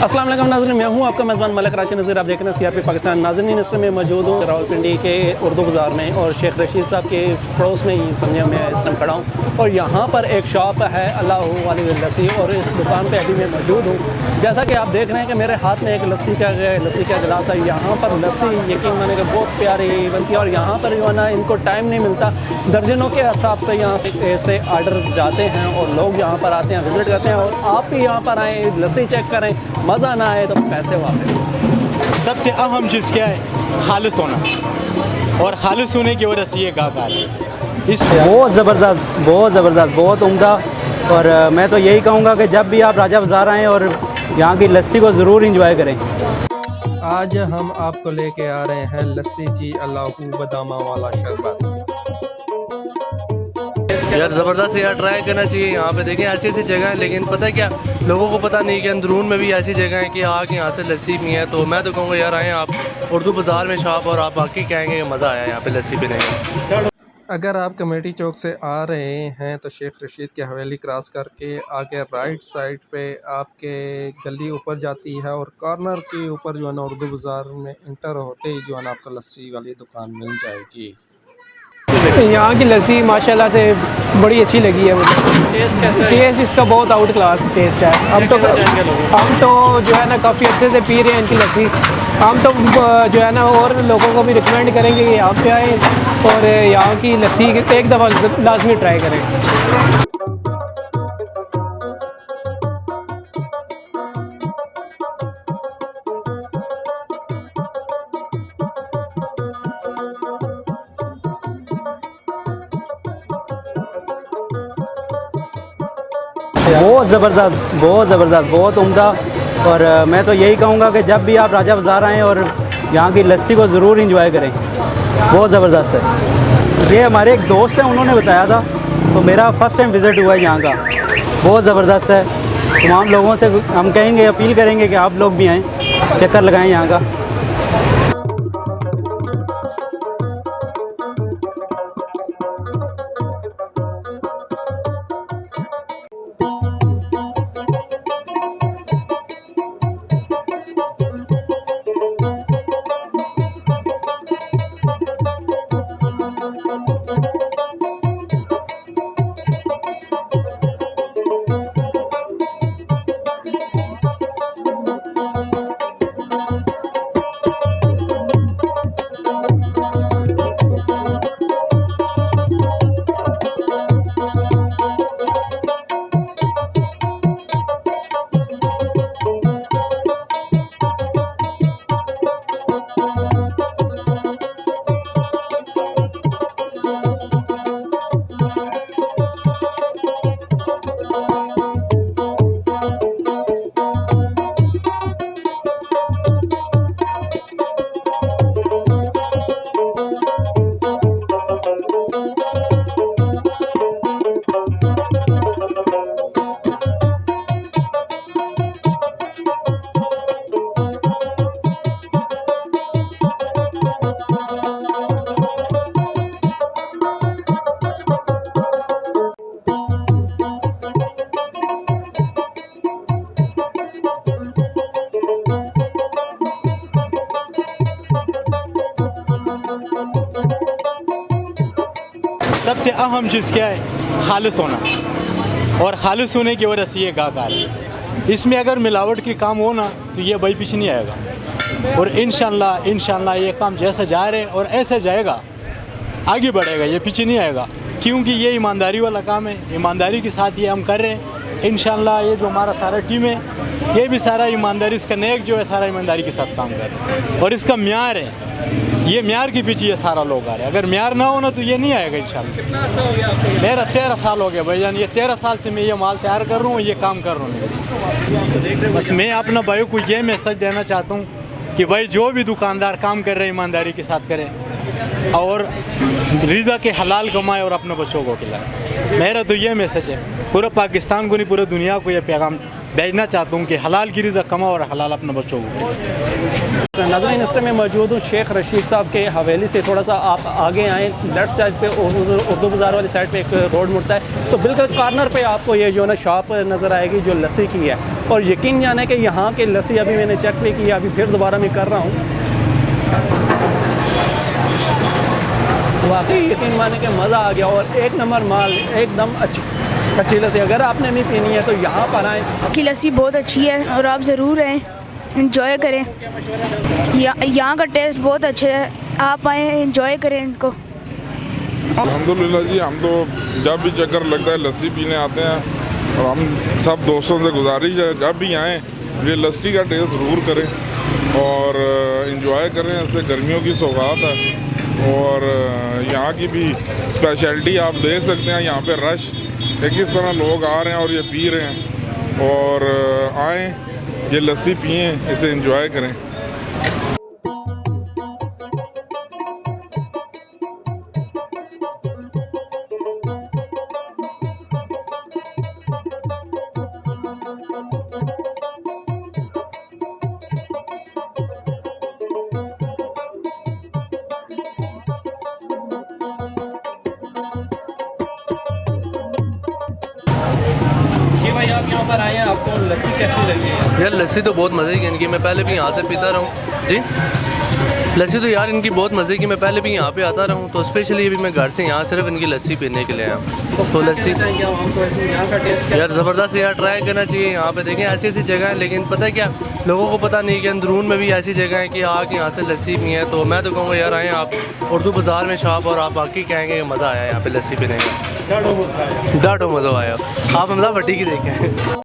अस्सलाम वालेकुम नाज़रीन, मैं हूं आपका मेज़बान मलिक राशिद नज़ीर। आप देख रहे हैं CRP पाकिस्तान। नाज़रीन, इस समय मौजूद हूँ रावलपिंडी के उर्दू बाज़ार में और शेख रशीद साहब के पड़ोस में ही समझे मैं इस टाइम खड़ा हूँ। और यहाँ पर एक शॉप है अल्लाह वाली लस्सी, और इस दुकान पे अभी मैं मौजूद हूँ। जैसा कि आप देख रहे हैं कि मेरे हाथ में एक लस्सी का गिलास है। यहाँ पर लस्सी यकीन माने कि बहुत प्यारी बनती है, और यहाँ पर जो है ना इनको टाइम नहीं मिलता, दर्जनों के हिसाब से यहाँ से आर्डर्स जाते हैं और लोग यहाँ पर आते हैं, विज़िट करते हैं। और आप भी यहाँ पर आएँ, लस्सी चेक करें, मज़ा ना आए तो पैसे वापस। सबसे अहम चीज़ क्या है? खालिस होना, और खालिस होने की वजह से ये गाहक है। इस बहुत ज़बरदस्त, बहुत उम्दा। और मैं तो यही कहूँगा कि जब भी आप राजा बाज़ार आएँ और यहाँ की लस्सी को ज़रूर इंजॉय करें। आज हम आपको लेके आ रहे हैं लस्सी जी अल्लाहू बदामा वाला शरबत। यार ज़बरदस्त, यार ट्राई करना चाहिए। यहाँ पे देखें ऐसी ऐसी जगह है, लेकिन पता है क्या, लोगों को पता नहीं कि अंदरून में भी ऐसी जगह है कि आके यहाँ से लस्सी भी है। तो मैं तो कहूँगा यार आएँ आप उर्दू बाज़ार में शॉप, और आप बाकी कहेंगे कि मज़ा आया यहाँ पे लस्सी पीने का। अगर आप कमेटी चौक से आ रहे हैं तो शेख रशीद की हवेली क्रॉस करके आगे राइट साइड पे आपके गली ऊपर जाती है, और कॉर्नर के ऊपर जो है ना उर्दू बाज़ार में इंटर होते ही जो है ना आपको लस्सी वाली दुकान मिल जाएगी। यहाँ की लस्सी माशाल्लाह से बड़ी अच्छी लगी है मुझे। टेस्ट कैसा है? टेस्ट इसका बहुत आउट क्लास टेस्ट है। हम तो जो है ना काफ़ी अच्छे से पी रहे हैं इनकी लस्सी। हम तो जो है ना और लोगों को भी रिकमेंड करेंगे कि यहाँ पे आएँ और यहाँ की लस्सी एक दफ़ा लाजमी ट्राई करें। बहुत ज़बरदस्त, बहुत उम्दा। और मैं तो यही कहूँगा कि जब भी आप राजा बाज़ार आएँ और यहाँ की लस्सी को ज़रूर इंजॉय करें। बहुत ज़बरदस्त है। ये हमारे एक दोस्त हैं, उन्होंने बताया था, तो मेरा फ़र्स्ट टाइम विज़िट हुआ है यहाँ का। बहुत ज़बरदस्त है। तमाम लोगों से हम कहेंगे, अपील करेंगे कि आप लोग भी आएँ, चक्कर लगाएँ यहाँ का। सबसे अहम चीज़ क्या है? खालिस होना, और खालिस होने की वजह से ये गाहक है। इसमें अगर मिलावट की काम हो ना तो ये भाई पीछे नहीं आएगा। और इंशाल्लाह ये काम जैसे जा रहे और ऐसे जाएगा, आगे बढ़ेगा, ये पीछे नहीं आएगा। क्योंकि ये ईमानदारी वाला काम है, ईमानदारी के साथ ये हम कर रहे हैं। इंशाल्लाह ये जो हमारा सारा टीम है, ये भी सारा ईमानदारी, इसका नेक जो है सारा ईमानदारी के साथ काम कर रहे हैं। और इसका म्यार है, ये म्यार के पीछे ये सारा लोग आ रहे हैं। अगर म्यार ना हो ना तो ये नहीं आएगा इंशाल्लाह। कितना अर्सा हो गया आपको? मेरा 13 साल हो गया भाईजान। ये 13 साल से मैं ये माल तैयार कर रहा हूँ, ये काम कर रहा हूँ। बस मैं अपना भाइयों को ये मैसेज देना चाहता हूँ कि भाई जो भी दुकानदार काम कर रहे हैं ईमानदारी के साथ करें, और रिज़ा के हलाल कमाए और अपने बच्चों को खिलाए। मेरा तो ये मैसेज है, पूरा पाकिस्तान को नहीं पूरे दुनिया को ये पैगाम भेजना चाहता हूँ कि हलाल की रिज़ा कमाओ और हलाल अपने बच्चों को। नाज़रीन, इस में मौजूद हूँ शेख रशीद साहब के हवेली से थोड़ा सा आप आगे आएँ, लेफ्ट साइड पे उर्दू बाज़ार वाली साइड पे एक रोड मुड़ता है, तो बिल्कुल कॉर्नर पे आपको ये जो ना शॉप नज़र आएगी जो लस्सी की है। और यकीन जाने कि यहाँ की लस्सी अभी मैंने चेक भी किया, अभी फिर दोबारा मैं कर रहा हूँ। वाकई यकीन माने कि मज़ा आ गया और एक नंबर माल, एकदम अच्छी लस्सी। अगर आपने नहीं पीनी है तो यहाँ पर आएँ। की लस्सी बहुत अच्छी है और आप ज़रूर आएँ, इंजॉय करें। यहाँ का टेस्ट बहुत अच्छा है, आप आएँ, इंजॉय करें इसको। अल्हम्दुलिल्लाह जी, हम तो जब भी चक्कर लगता है लस्सी पीने आते हैं और हम सब दोस्तों से गुजारिश है जब भी आएँ ये लस्सी का टेस्ट ज़रूर करें और इंजॉय करें। इससे गर्मियों की सौगात है और यहाँ की भी स्पेशलिटी आप देख सकते हैं। यहाँ पे रश किस तरह लोग आ रहे हैं और ये पी रहे हैं। और आएँ, ये लस्सी पिएँ, इसे इंजॉय करें। भाई आप यहाँ पर आए हैं, आपको लस्सी कैसी लगी है? यार लस्सी तो बहुत मज़े की इनकी, मैं पहले भी यहाँ से पीता रहा हूँ जी। लस्सी तो यार इनकी बहुत मज़े की, मैं पहले भी यहाँ पे आता रहा हूँ। तो स्पेशली अभी मैं घर से यहाँ सिर्फ इनकी लस्सी पीने के लिए आया। तो लस्सी यहाँ का टेस्ट यार ज़बरदस्त, यार ट्राई करना चाहिए। यहाँ पे देखें ऐसी ऐसी जगह है, लेकिन पता है क्या, लोगों को पता नहीं कि अंदरून में भी ऐसी जगह है कि आके यहाँ से लस्सी पी है। तो मैं तो कहूँगा यार आएँ आप उर्दू बाज़ार में शॉप, और आप बाकी कहेंगे कि मज़ा आया यहाँ पे लस्सी पीने का। डाटो मज़ा आया, आप हमला भट्टी की देखें।